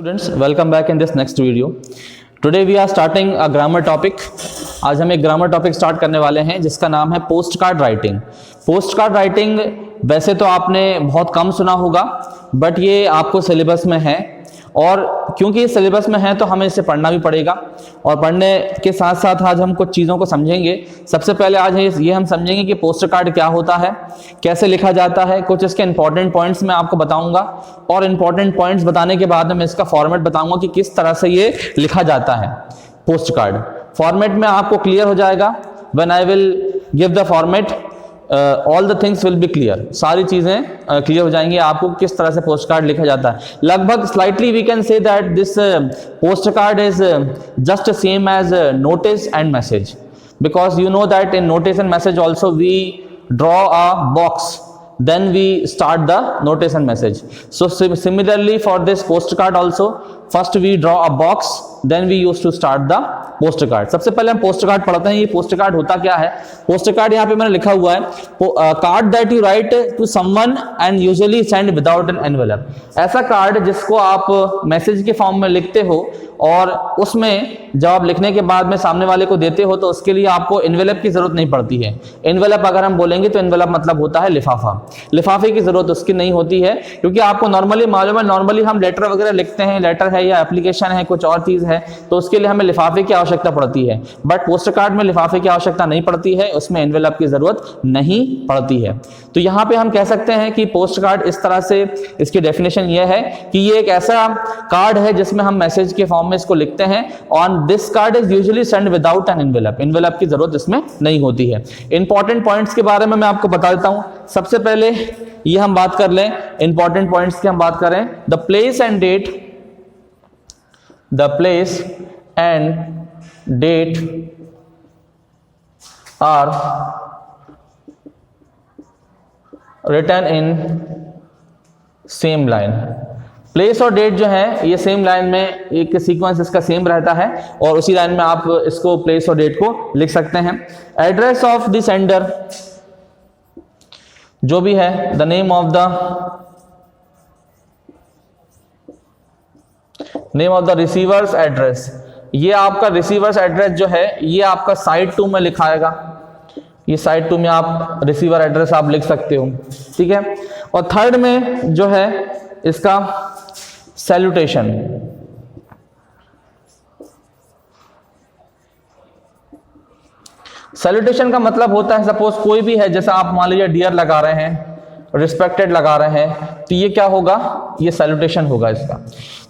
Students, welcome back in this next video. Today we are starting a grammar topic. आज हम एक grammar topic start करने वाले हैं जिसका नाम है post card writing. Post card writing वैसे तो आपने बहुत कम सुना होगा, बट ये आपको सिलेबस में है, और क्योंकि ये सिलेबस में है तो हमें इसे पढ़ना भी पड़ेगा। और पढ़ने के साथ साथ आज हम कुछ चीज़ों को समझेंगे। सबसे पहले आज ये हम समझेंगे कि पोस्ट कार्ड क्या होता है, कैसे लिखा जाता है, कुछ इसके इंपॉर्टेंट पॉइंट्स मैं आपको बताऊंगा, और इंपॉर्टेंट पॉइंट्स बताने के बाद मैं इसका फॉर्मेट बताऊंगा कि किस तरह से ये लिखा जाता है। पोस्ट कार्ड फॉर्मेट में आपको क्लियर हो जाएगा। When I will give the format all the things will be clear, सारी चीजें क्लियर हो जाएंगी आपको किस तरह से पोस्ट कार्ड लिखा जाता है। लगभग slightly we can say that this post card is just same as notice and message, because you know that in notice and message also we draw a box, then we start the notice and message. So similarly for this postcard also, first we draw a box, then we used to start the postcard. सबसे पहले हम postcard पढ़ते हैं। ये postcard होता क्या है? postcard यहाँ पे मैंने लिखा हुआ है, card that you write to someone and usually send without an envelope. ऐसा कार्ड जिसको आप मैसेज के फॉर्म में लिखते हो और उसमें जब आप लिखने के बाद में सामने वाले को देते हो तो उसके लिए आपको एनवेलप की जरूरत नहीं पड़ती है। एनवेलप अगर हम बोलेंगे तो एनवेलप मतलब होता है लिफाफा। लिफाफे की जरूरत उसकी नहीं होती है, क्योंकि आपको नॉर्मली मालूम है, नॉर्मली हम लेटर वगैरह लिखते हैं, लेटर है या एप्लीकेशन है, कुछ और चीज है, तो उसके लिए हमें लिफाफे की आवश्यकता पड़ती है। बट पोस्ट कार्ड में लिफाफे की आवश्यकता नहीं पड़ती है, उसमें एनवेलप की जरूरत नहीं पड़ती है। तो यहाँ पे हम कह सकते हैं कि पोस्ट कार्ड इस तरह से, इसकी डेफिनेशन यह है कि ये एक ऐसा कार्ड है जिसमें हम मैसेज के फॉर्म में इसको लिखते हैं। On this card is usually send without an envelope, envelope की जरूरत इसमें नहीं होती है। इंपॉर्टेंट पॉइंट्स के बारे में मैं आपको बता देता हूं। सबसे पहले ये हम बात कर लें, इंपॉर्टेंट पॉइंट्स की हम बात करें। The place and date, the place and date are written in same line. Place और डेट जो है ये सेम लाइन में, एक सीक्वेंस इसका सेम रहता है और उसी लाइन में आप इसको प्लेस और डेट को लिख सकते हैं। एड्रेस ऑफ द सेंडर जो भी है, the name of the receiver's address, ये आपका रिसीवर्स एड्रेस जो है ये आपका साइड 2 में लिखाएगा। ये साइड 2 में आप रिसीवर एड्रेस आप लिख सकते हो, ठीक है। और थर्ड में जो है इसका सैल्यूटेशन, सैल्यूटेशन का मतलब होता है, सपोज कोई भी है, जैसा आप मान लीजिए डियर लगा रहे हैं, रिस्पेक्टेड लगा रहे हैं, तो ये क्या होगा, ये सैल्यूटेशन होगा इसका।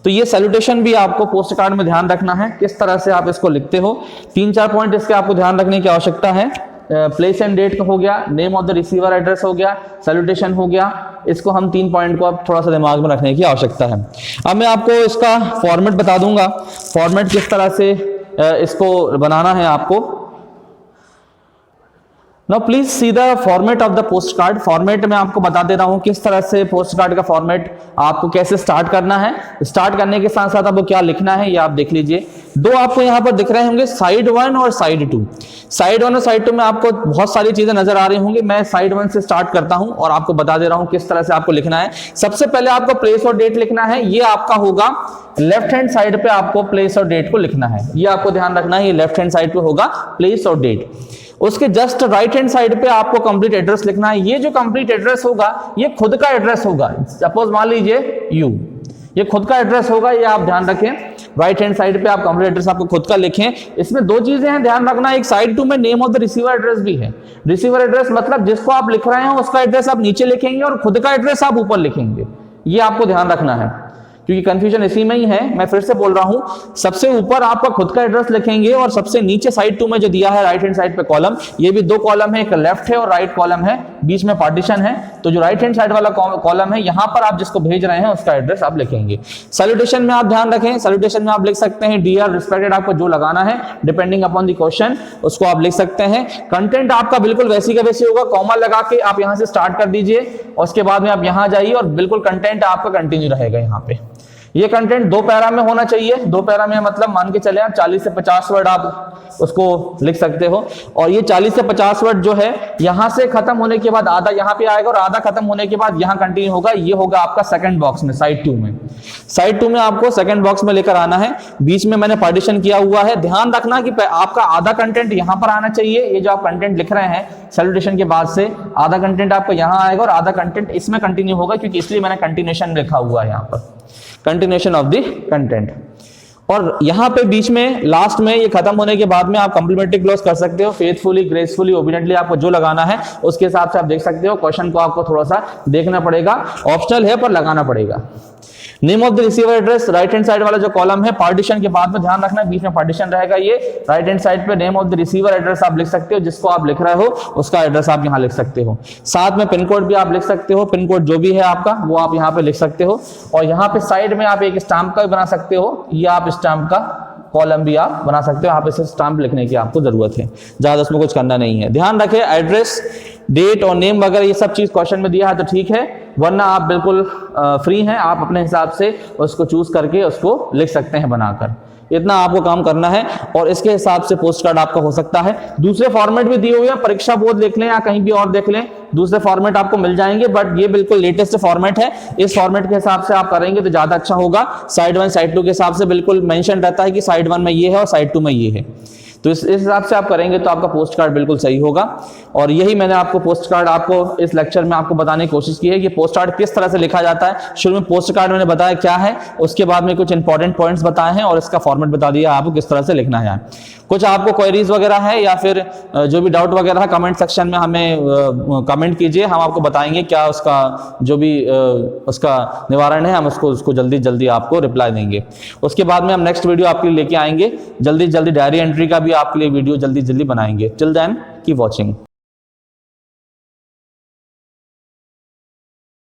तो ये सैल्यूटेशन भी आपको पोस्ट कार्ड में ध्यान रखना है, किस तरह से आप इसको लिखते हो। 3-4 पॉइंट इसके आपको ध्यान रखने की आवश्यकता है। प्लेस एंड डेट हो गया, name of the receiver address हो गया, सैल्यूटेशन हो गया। इसको हम 3 पॉइंट को आप थोड़ा सा दिमाग में रखने की आवश्यकता है। अब मैं आपको इसका फॉर्मेट बता दूंगा, फॉर्मेट किस तरह से इसको बनाना है आपको। Now please see the format of the post card. Format में आपको बता दे रहा हूं किस तरह से पोस्ट कार्ड का फॉर्मेट आपको कैसे स्टार्ट करना है। स्टार्ट करने के साथ साथ आपको क्या लिखना है ये आप देख लीजिए। 2 आपको यहाँ पर दिख रहे होंगे, साइड 1 और साइड 2। साइड 1 और साइड 2 में आपको बहुत सारी चीजें नजर आ रही होंगी। मैं साइड 1 से स्टार्ट करता हूं और आपको बता दे रहा हूं किस तरह से आपको लिखना है। सबसे पहले आपको प्लेस और डेट लिखना है। ये आपका होगा लेफ्ट हैंड साइड पे, आपको प्लेस और डेट को लिखना है। ये आपको ध्यान रखना है, ये लेफ्ट हैंड साइड पे होगा प्लेस और डेट। उसके जस्ट राइट हैंड साइड पे आपको कंप्लीट एड्रेस लिखना है। ये जो कंप्लीट एड्रेस होगा ये खुद का एड्रेस होगा। सपोज मान लीजिए यू, ये खुद का एड्रेस होगा, ये आप ध्यान रखें। राइट हैंड साइड पे आप कंप्लीट एड्रेस आपको खुद का लिखें। इसमें 2 चीजें हैं ध्यान रखना, एक साइड 2 में name of the receiver address भी है। रिसीवर एड्रेस मतलब जिसको आप लिख रहे हैं उसका एड्रेस आप नीचे लिखेंगे और खुद का एड्रेस आप ऊपर लिखेंगे। ये आपको ध्यान रखना है, क्योंकि कंफ्यूजन इसी में ही है। मैं फिर से बोल रहा हूं, सबसे ऊपर आपका खुद का एड्रेस लिखेंगे और सबसे नीचे साइड 2 में जो दिया है राइट हैंड साइड पे कॉलम, ये भी 2 कॉलम है, एक लेफ्ट है और राइट कॉलम है, बीच में पार्टीशन है। तो जो राइट हैंड साइड वाला कॉलम है यहां पर आप जिसको भेज रहे हैं उसका एड्रेस आप लिखेंगे। सैल्यूटेशन में आप ध्यान रखें, सैल्यूटेशन में आप लिख सकते हैं डियर, रिस्पेक्टेड, आपको जो लगाना है डिपेंडिंग अपॉन द क्वेश्चन उसको आप लिख सकते हैं। कंटेंट आपका बिल्कुल वैसी का वैसी होगा, कॉमा लगा के आप यहां से स्टार्ट कर दीजिए और उसके बाद में आप यहां जाइए और बिल्कुल कंटेंट आपका कंटिन्यू रहेगा यहाँ पे। ये कंटेंट 2 पैरा में होना चाहिए। 2 पैरा में मतलब मान के चले आप 40 से 50 वर्ड आप उसको लिख सकते हो, और ये 40 से 50 वर्ड जो है यहां से खत्म होने के बाद आधा यहां पे आएगा और आधा खत्म होने के बाद यहां कंटिन्यू होगा। ये होगा आपका सेकंड बॉक्स में, साइड 2 में। साइड 2 में आपको सेकंड बॉक्स में लेकर आना है। बीच में मैंने पार्टीशन किया हुआ है। ध्यान रखना कि आपका आधा कंटेंट यहां पर आना चाहिए। ये जो आप कंटेंट लिख रहे हैं सैल्यूटेशन के बाद से, आधा कंटेंट आपका यहां आएगा और आधा कंटेंट इसमें कंटिन्यू होगा, क्योंकि इसलिए मैंने कंटिन्यूएशन लिखा हुआ है यहां पर, कंटिन्यूएशन ऑफ द कंटेंट। और यहां पे बीच में लास्ट में ये खत्म होने के बाद में आप कंप्लीमेंट्री क्लोज कर सकते हो। फेथफुली, ग्रेसफुली, ओबीडिएंटली आपको जो लगाना है उसके हिसाब से आप देख सकते हो। क्वेश्चन को आपको थोड़ा सा देखना पड़ेगा, ऑप्शनल है पर लगाना पड़ेगा। Name of the receiver address, right hand side वाला जो कॉलम है पार्टीशन के बाद में ध्यान रखना बीच में पार्टीशन रहेगा। ये राइट हैंड साइड पे name of the receiver address आप लिख सकते हो, जिसको आप लिख रहे हो उसका एड्रेस आप यहाँ लिख सकते हो। साथ में पिन कोड भी आप लिख सकते हो, पिन कोड जो भी है आपका वो आप यहाँ पे लिख सकते हो। और यहाँ पे साइड में आप एक स्टाम्प का भी बना सकते हो, ये आप स्टाम्प का कॉलम भी आप बना सकते हो। यहाँ पे सिर्फ स्टाम्प लिखने की आपको जरूरत है, ज्यादा उसमें कुछ करना नहीं है। ध्यान रखें एड्रेस, डेट और नेम वगैरह ये सब चीज क्वेश्चन में दिया है तो ठीक है, वरना आप बिल्कुल फ्री हैं, आप अपने हिसाब से उसको चूज करके उसको लिख सकते हैं बनाकर। इतना आपको काम करना है और इसके हिसाब से पोस्ट कार्ड आपका हो सकता है। दूसरे फॉर्मेट भी दिए हुए हैं, परीक्षा बोर्ड देख लें या कहीं भी और देख लें, दूसरे फॉर्मेट आपको मिल जाएंगे, बट ये बिल्कुल लेटेस्ट फॉर्मेट है। इस फॉर्मेट के हिसाब से आप करेंगे तो ज्यादा अच्छा होगा। साइड 1 साइड 2 के हिसाब से बिल्कुल मेंशन रहता है कि साइड 1 में ये है और साइड 2 में ये है, तो इस हिसाब से आप करेंगे तो आपका पोस्ट कार्ड बिल्कुल सही होगा। और यही मैंने आपको पोस्ट कार्ड आपको इस लेक्चर में आपको बताने की कोशिश की है कि पोस्ट कार्ड किस तरह से लिखा जाता है। शुरू में पोस्ट कार्ड मैंने बताया क्या है, उसके बाद में कुछ इंपॉर्टेंट पॉइंट्स बताए हैं और इसका फॉर्मेट बता दिया आपको किस तरह से लिखना है। कुछ आपको क्वेरीज वगैरह है या फिर जो भी डाउट वगैरह है कमेंट सेक्शन में हमें कमेंट कीजिए, हम आपको बताएंगे क्या उसका जो भी उसका निवारण है, हम उसको जल्दी आपको रिप्लाई देंगे। उसके बाद में हम नेक्स्ट वीडियो आपके लिए लेके आएंगे, जल्दी डायरी एंट्री का भी आपके लिए वीडियो जल्दी बनाएंगे। Till then keep watching.